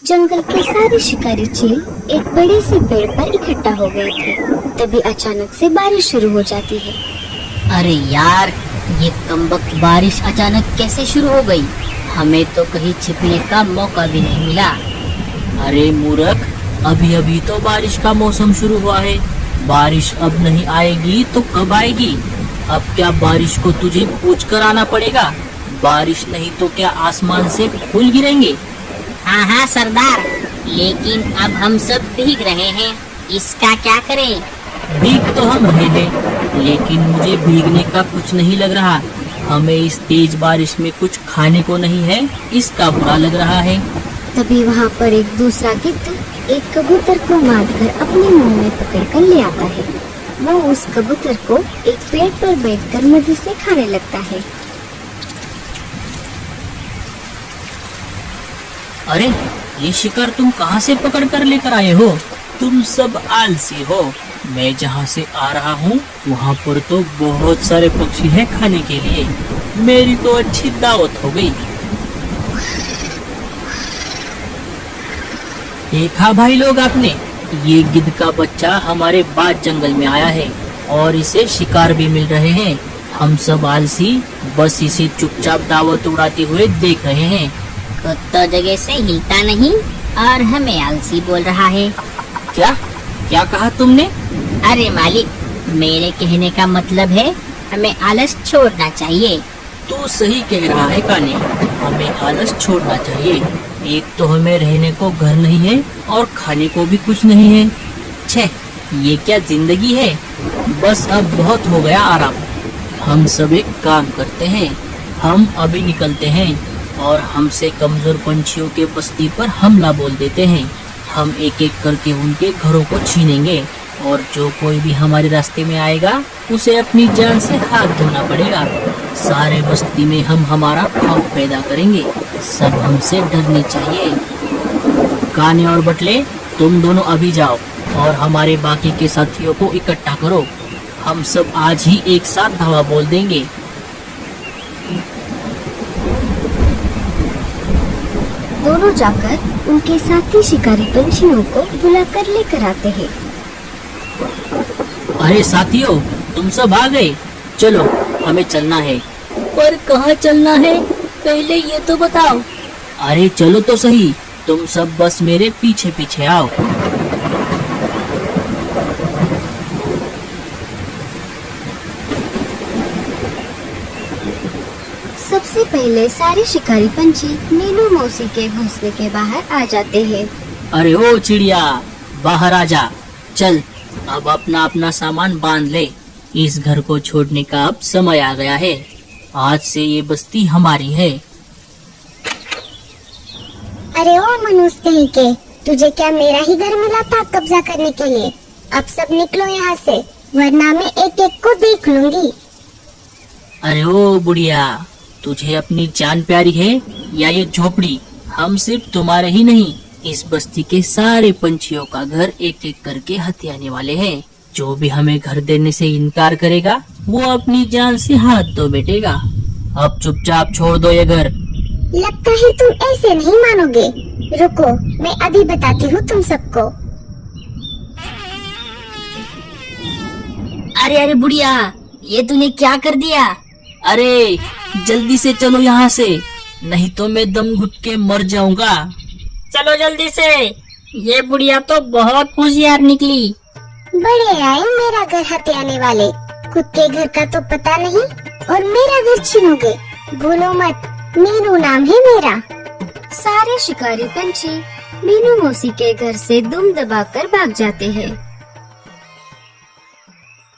जंगल के सारे शिकारी चील एक बड़े से पेड़ पर इकट्ठा हो गए थे। तभी अचानक से बारिश शुरू हो जाती है। अरे यार, ये कमबख्त बारिश अचानक कैसे शुरू हो गई? हमें तो कहीं छिपने का मौका भी नहीं मिला। अरे मूर्ख, अभी अभी तो बारिश का मौसम शुरू हुआ है। बारिश अब नहीं आएगी तो कब आएगी? अब क्या बारिश को तुझे पूछ कर आना पड़ेगा? बारिश नहीं तो क्या आसमान से फूल गिरेंगे? हाँ हाँ सरदार, लेकिन अब हम सब भीग रहे हैं, इसका क्या करें? भीग तो हम रहे हैं, लेकिन मुझे भीगने का कुछ नहीं लग रहा। हमें इस तेज बारिश में कुछ खाने को नहीं है, इसका बुरा लग रहा है। तभी वहाँ पर एक दूसरा गिद्ध एक कबूतर को मारकर अपने मुंह में पकड़कर ले आता है। वो उस कबूतर को एक पेड़ पर बैठकर मजे से खाने लगता है। अरे, ये शिकार तुम कहाँ से पकड़ कर लेकर आए हो? तुम सब आलसी हो। मैं जहाँ से आ रहा हूँ वहाँ पर तो बहुत सारे पक्षी हैं खाने के लिए। मेरी तो अच्छी दावत हो गई। देखा भाई लोग आपने, ये गिद्ध का बच्चा हमारे बाद जंगल में आया है और इसे शिकार भी मिल रहे हैं। हम सब आलसी बस इसे चुपचाप दावत उड़ाते हुए देख रहे हैं। खुद तो जगह से हिलता नहीं और हमें आलसी बोल रहा है। क्या क्या कहा तुमने? अरे मालिक, मेरे कहने का मतलब है हमें आलस छोड़ना चाहिए। तू सही कह रहा है काने, हमें आलस छोड़ना चाहिए। एक तो हमें रहने को घर नहीं है और खाने को भी कुछ नहीं है। छे, ये क्या जिंदगी है? बस अब बहुत हो गया आराम। हम सब एक काम करते हैं, हम अभी निकलते हैं और हमसे कमजोर पंछियों के बस्ती पर हमला बोल देते हैं। हम एक एक करके उनके घरों को छीनेंगे और जो कोई भी हमारे रास्ते में आएगा उसे अपनी जान से हाथ धोना पड़ेगा। सारे बस्ती में हम हमारा खौफ पैदा करेंगे। सब हमसे डरने चाहिए। काने और बटले, तुम दोनों अभी जाओ और हमारे बाकी के साथियों को इकट्ठा करो। हम सब आज ही एक साथ धावा बोल देंगे। दोनों जाकर उनके साथी शिकारी पंछियों को बुलाकर लेकर आते हैं। अरे साथियों, तुम सब आ गए? चलो, हमें चलना है। पर कहाँ चलना है, पहले ये तो बताओ। अरे चलो तो सही, तुम सब बस मेरे पीछे पीछे आओ। सबसे पहले सारे शिकारी पंछी मीनू मौसी के घोंसले के बाहर आ जाते हैं। अरे ओ चिड़िया, बाहर आ जा। चल, अब अपना अपना सामान बांध ले। इस घर को छोड़ने का अब समय आ गया है। आज से ये बस्ती हमारी है। अरे ओ मनुष्य कहीं के, तुझे क्या मेरा ही घर मिला था कब्जा करने के लिए? अब सब निकलो यहाँ से, वरना मैं एक एक को देख लूंगी। अरे ओ बुढ़िया, तुझे अपनी जान प्यारी है या ये झोपड़ी? हम सिर्फ तुम्हारे ही नहीं, इस बस्ती के सारे पंछियों का घर एक एक करके हथियाने वाले हैं। जो भी हमें घर देने से इनकार करेगा वो अपनी जान से हाथ धो बैठेगा। अब चुपचाप छोड़ दो ये घर। लगता है तुम ऐसे नहीं मानोगे। रुको, मैं अभी बताती हूँ तुम सबको। अरे अरे बुढ़िया, ये तूने क्या कर दिया? अरे जल्दी से चलो यहाँ से, नहीं तो मैं दम घुट के मर जाऊंगा। चलो जल्दी से। ये बुढ़िया तो बहुत होशियार निकली। बड़े आए मेरा घर हथियाने वाले। खुद के घर का तो पता नहीं और मेरा घर छीनोगे। भूलो मत, मीनू नाम है मेरा। सारे शिकारी पंछी मीनू मौसी के घर से दुम दबाकर भाग जाते हैं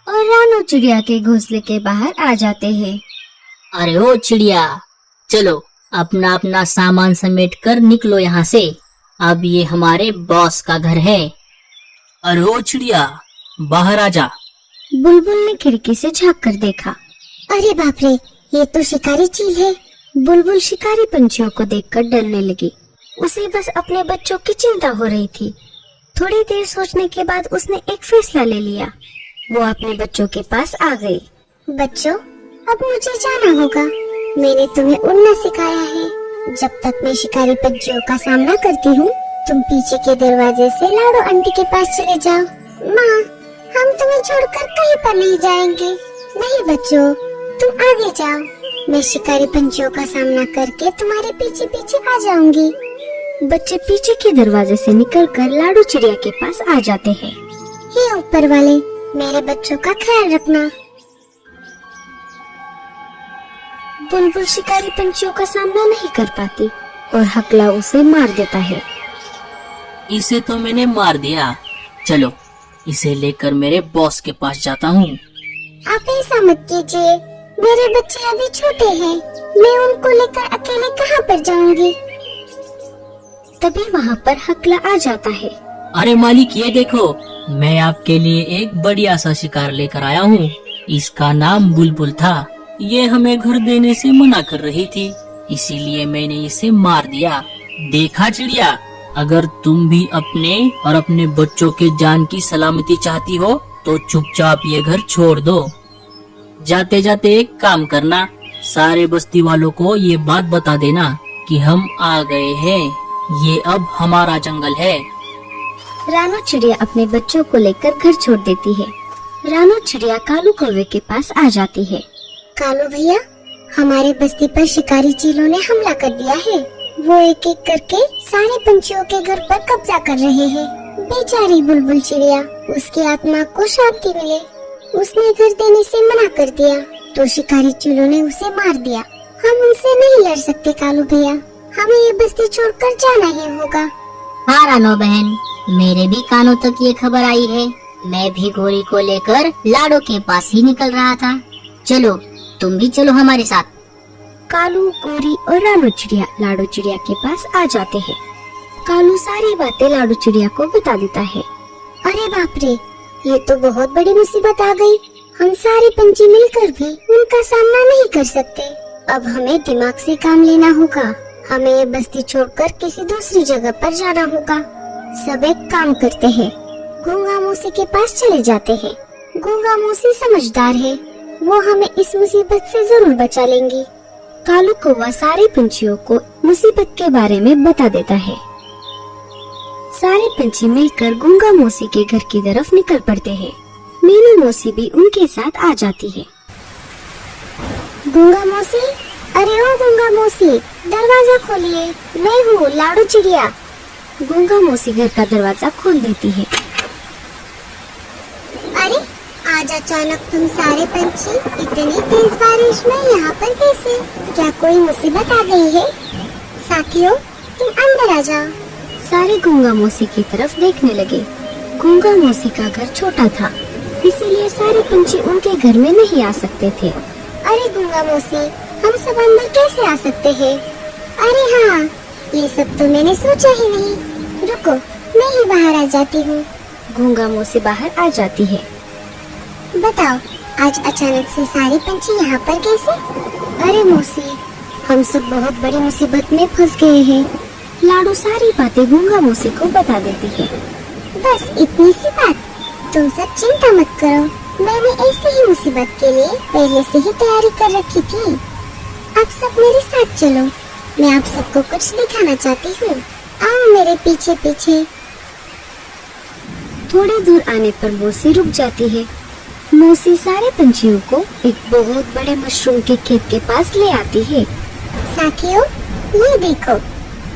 और रानू चिड़िया के घोंसले के बाहर आ जाते हैं। अरे ओ चिड़िया, चलो अपना अपना सामान समेट कर निकलो यहाँ से। अब ये हमारे बॉस का घर है। अरे ओ चिड़िया, बाहर आ जा। बुलबुल ने खिड़की से झांक कर देखा। अरे बाप रे, ये तो शिकारी चील है। बुलबुल शिकारी पंछियों को देखकर डरने लगी। उसे बस अपने बच्चों की चिंता हो रही थी। थोड़ी देर सोचने के बाद उसने एक फैसला ले लिया। वो अपने बच्चों के पास आ गई। बच्चों, अब मुझे जाना होगा। मैंने तुम्हें उड़ना सिखाया है। जब तक मैं शिकारी पंछियों का सामना करती हूँ, तुम पीछे के दरवाजे से लाडो आंटी के पास चले जाओ। माँ, हम तुम्हें छोड़कर कहीं पर नहीं जाएंगे। नहीं बच्चों, तुम आगे जाओ, मैं शिकारी पंछियों का सामना करके तुम्हारे पीछे पीछे आ जाऊंगी। बच्चे पीछे के दरवाजे से निकलकर लाडो चिड़िया के पास आ जाते हैं। हे ऊपर वाले, मेरे बच्चों का ख्याल रखना। बुलबुल शिकारी पंछियों का सामना नहीं कर पाती और हकला उसे मार देता है। इसे तो मैंने मार दिया। चलो, इसे लेकर मेरे बॉस के पास जाता हूँ। आप ऐसा मत कीजिए, मेरे बच्चे अभी छोटे हैं, मैं उनको लेकर अकेले कहाँ पर जाऊंगी। तभी वहाँ पर हकला आ जाता है। अरे मालिक, ये देखो, मैं आपके लिए एक बढ़िया सा शिकार लेकर आया हूँ। इसका नाम बुलबुल था। ये हमें घर देने से मना कर रही थी, इसीलिए मैंने इसे मार दिया। देखा चिड़िया, अगर तुम भी अपने और अपने बच्चों के जान की सलामती चाहती हो तो चुपचाप ये घर छोड़ दो। जाते जाते एक काम करना, सारे बस्ती वालों को ये बात बता देना कि हम आ गए हैं। ये अब हमारा जंगल है। रानो चिड़िया अपने बच्चों को लेकर घर छोड़ देती है। रानो चिड़िया कालू कौवे के पास आ जाती है। कालू भैया, हमारे बस्ती पर शिकारी चीलों ने हमला कर दिया है। वो एक एक करके सारे पंछियों के घर पर कब्जा कर रहे हैं। बेचारी बुलबुल चिड़िया, उसकी आत्मा को शांति मिले, उसने घर देने से मना कर दिया तो शिकारी चीलों ने उसे मार दिया। हम उनसे नहीं लड़ सकते कालू भैया, हमें ये बस्ती छोड़कर जाना ही होगा। हाँ रानो बहन, मेरे भी कानों तक ये खबर आई है। मैं भी गोरी को लेकर लाडो के पास ही निकल रहा था। चलो, तुम भी चलो हमारे साथ। कालू, गोरी और रानो चिड़िया लाडो चिड़िया के पास आ जाते हैं। कालू सारी बातें लाडो चिड़िया को बता देता है। अरे बाप रे, ये तो बहुत बड़ी मुसीबत आ गई। हम सारे पंछी मिलकर भी उनका सामना नहीं कर सकते। अब हमें दिमाग से काम लेना होगा। हमें ये बस्ती छोड़कर किसी दूसरी जगह पर जाना होगा। सब एक काम करते हैं, गूंगा मौसी के पास चले जाते हैं। गूंगा मौसी समझदार है, वो हमें इस मुसीबत से जरूर बचा लेंगी। कालू कौवा सारे पंछियों को मुसीबत के बारे में बता देता है। सारे पंछी मिलकर गूंगा मौसी के घर की तरफ निकल पड़ते हैं। मीनू मौसी भी उनके साथ आ जाती है। गूंगा मौसी, अरे ओ गूंगा मौसी, दरवाजा खोलिए, मैं हूँ लाडो चिड़िया। गूंगा मौसी घर का दरवाजा खोल देती है। अरे आज अचानक तुम सारे पंछी इतनी तेज बारिश में यहाँ पर कैसे? क्या कोई मुसीबत आ गई है? साथियों, तुम अंदर आ जाओ। सारे गूंगा मौसी की तरफ देखने लगे। गूंगा मौसी का घर छोटा था, इसीलिए सारे पंछी उनके घर में नहीं आ सकते थे। अरे गूंगा मौसी, हम सब अंदर कैसे आ सकते हैं? अरे हाँ, ये सब तो मैंने सोचा ही नहीं। रुको, मैं ही बाहर आ जाती हूँ। गूंगा मौसी बाहर आ जाती है। बताओ, आज अचानक से सारे पंछी यहाँ पर कैसे? अरे मौसी, हम सब बहुत बड़ी मुसीबत में फंस गए हैं। लाडो सारी बातें गूंगा मौसी को बता देती है। बस इतनी सी बात, तुम सब चिंता मत करो, मैंने ऐसे ही मुसीबत के लिए पहले से ही तैयारी कर रखी थी। आप सब मेरे साथ चलो, मैं आप सबको कुछ दिखाना चाहती हूँ। आओ मेरे पीछे पीछे। थोड़ी दूर आने पर मौसी रुक जाती है। मौसी सारे पंछियों को एक बहुत बड़े मशरूम के खेत के पास ले आती है। साथियों, ये देखो,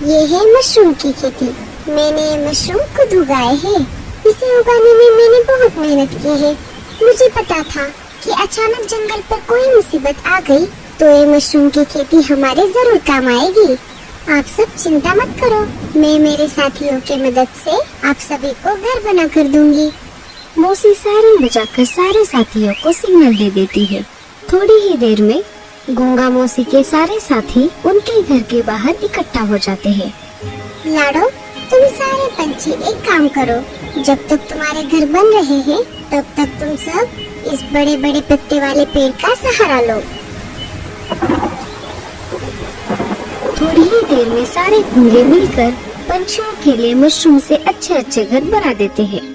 ये है मशरूम की खेती। मैंने ये मशरूम खुद उगाए हैं। इसे उगाने में मैंने बहुत मेहनत की है। मुझे पता था कि अचानक जंगल पर कोई मुसीबत आ गई तो ये मशरूम की खेती हमारे जरूर काम आएगी। आप सब चिंता मत करो, मैं मेरे साथियों की मदद से आप सभी को घर बना कर दूंगी। मौसी सायरन बजाकर सारे साथियों को सिग्नल दे देती है। थोड़ी ही देर में गूंगा मौसी के सारे साथी उनके घर के बाहर इकट्ठा हो जाते हैं। लाडो, तुम सारे पंछी एक काम करो, जब तक तुम्हारे घर बन रहे हैं तब तक तुम सब इस बड़े बड़े पत्ते वाले पेड़ का सहारा लो। थोड़ी ही देर में सारे घोंगे मिलकर पंछियों के लिए मशरूम से अच्छे अच्छे घर बना देते हैं।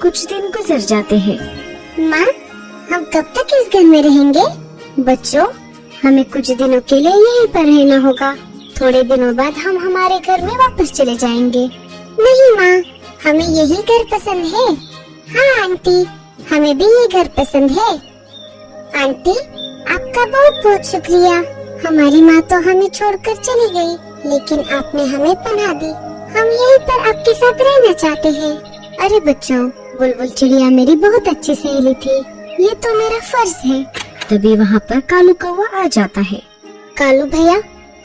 कुछ दिन गुजर जाते हैं। माँ, हम कब तक इस घर में रहेंगे? बच्चों, हमें कुछ दिनों के लिए यहीं पर रहना होगा। थोड़े दिनों बाद हम हमारे घर में वापस चले जाएंगे। नहीं माँ, हमें यही घर पसंद है। हाँ आंटी, हमें भी ये घर पसंद है। आंटी, आपका बहुत बहुत शुक्रिया। हमारी माँ तो हमें छोड़कर चली गई, लेकिन आपने हमें पनाह दी। हम यहीं पर आपके साथ रहना चाहते हैं। अरे बच्चों, बुलबुल चिड़िया मेरी बहुत अच्छी सहेली थी, ये तो मेरा फर्ज है। तभी वहाँ पर कालू कौवा आ जाता है। कालू भैया,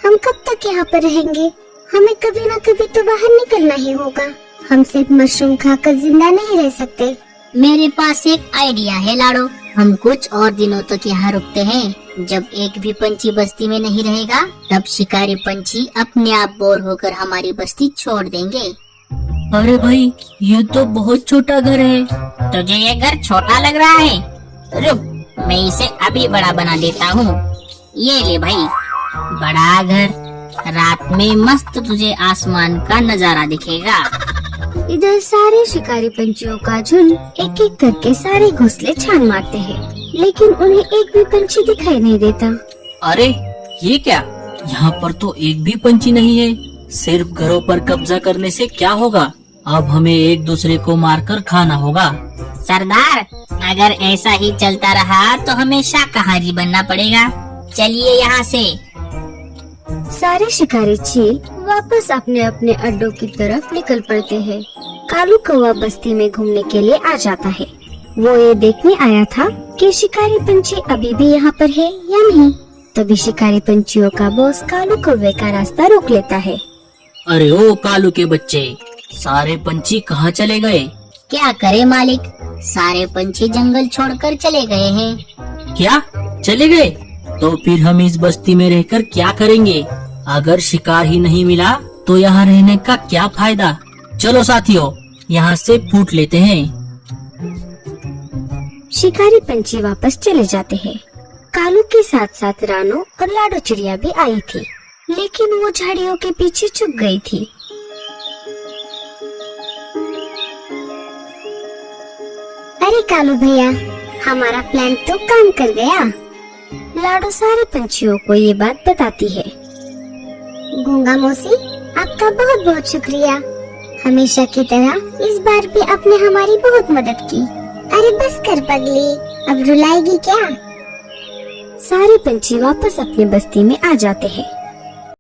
हम कब तक यहाँ पर रहेंगे? हमें कभी न कभी तो बाहर निकलना ही होगा। हम सिर्फ मशरूम खाकर जिंदा नहीं रह सकते। मेरे पास एक आइडिया है लाडो। हम कुछ और दिनों तक यहाँ रुकते हैं। जब एक भी पंछी बस्ती में नहीं रहेगा, तब शिकारी पंछी अपने आप बोर होकर हमारी बस्ती छोड़ देंगे। अरे भाई, ये तो बहुत छोटा घर है। तुझे ये घर छोटा लग रहा है? रुक, मैं इसे अभी बड़ा बना देता हूँ। ये ले भाई, बड़ा घर। रात में मस्त तुझे आसमान का नजारा दिखेगा। इधर सारे शिकारी पंछियों का झुंड एक एक करके सारे घोंसले छान मारते हैं, लेकिन उन्हें एक भी पंछी दिखाई नहीं देता। अरे ये क्या, यहाँ पर तो एक भी पंछी नहीं है। सिर्फ घरों पर कब्जा करने से क्या होगा? अब हमें एक दूसरे को मारकर खाना होगा। सरदार, अगर ऐसा ही चलता रहा तो हमें शाकाहारी बनना पड़ेगा। चलिए यहाँ से। सारे शिकारी चील वापस अपने अपने अड्डों की तरफ निकल पड़ते हैं। कालू कौवा बस्ती में घूमने के लिए आ जाता है। वो ये देखने आया था कि शिकारी पंछी अभी भी यहाँ पर है या नहीं। तभी शिकारी पंछियों का बॉस कालू कौवे का रास्ता रोक लेता है। अरे ओ कालू के बच्चे, सारे पंछी कहाँ चले गए? क्या करे मालिक, सारे पंछी जंगल छोड़कर चले गए हैं। क्या चले गए? तो फिर हम इस बस्ती में रहकर क्या करेंगे? अगर शिकार ही नहीं मिला तो यहाँ रहने का क्या फायदा? चलो साथियों, यहाँ से फूट लेते हैं। शिकारी पंछी वापस चले जाते हैं। कालू के साथ साथ रानो और लाडो चिड़िया भी आई थी, लेकिन वो झाड़ियों के पीछे छुप गई थी। अरे कालू भैया, हमारा प्लान तो काम कर गया। लाडो सारे पंछियों को ये बात बताती है। गूंगा मौसी, आपका बहुत बहुत शुक्रिया। हमेशा की तरह इस बार भी आपने हमारी बहुत मदद की। अरे बस कर पगली, अब रुलाएगी क्या? सारे पंछी वापस अपनी बस्ती में आ जाते हैं।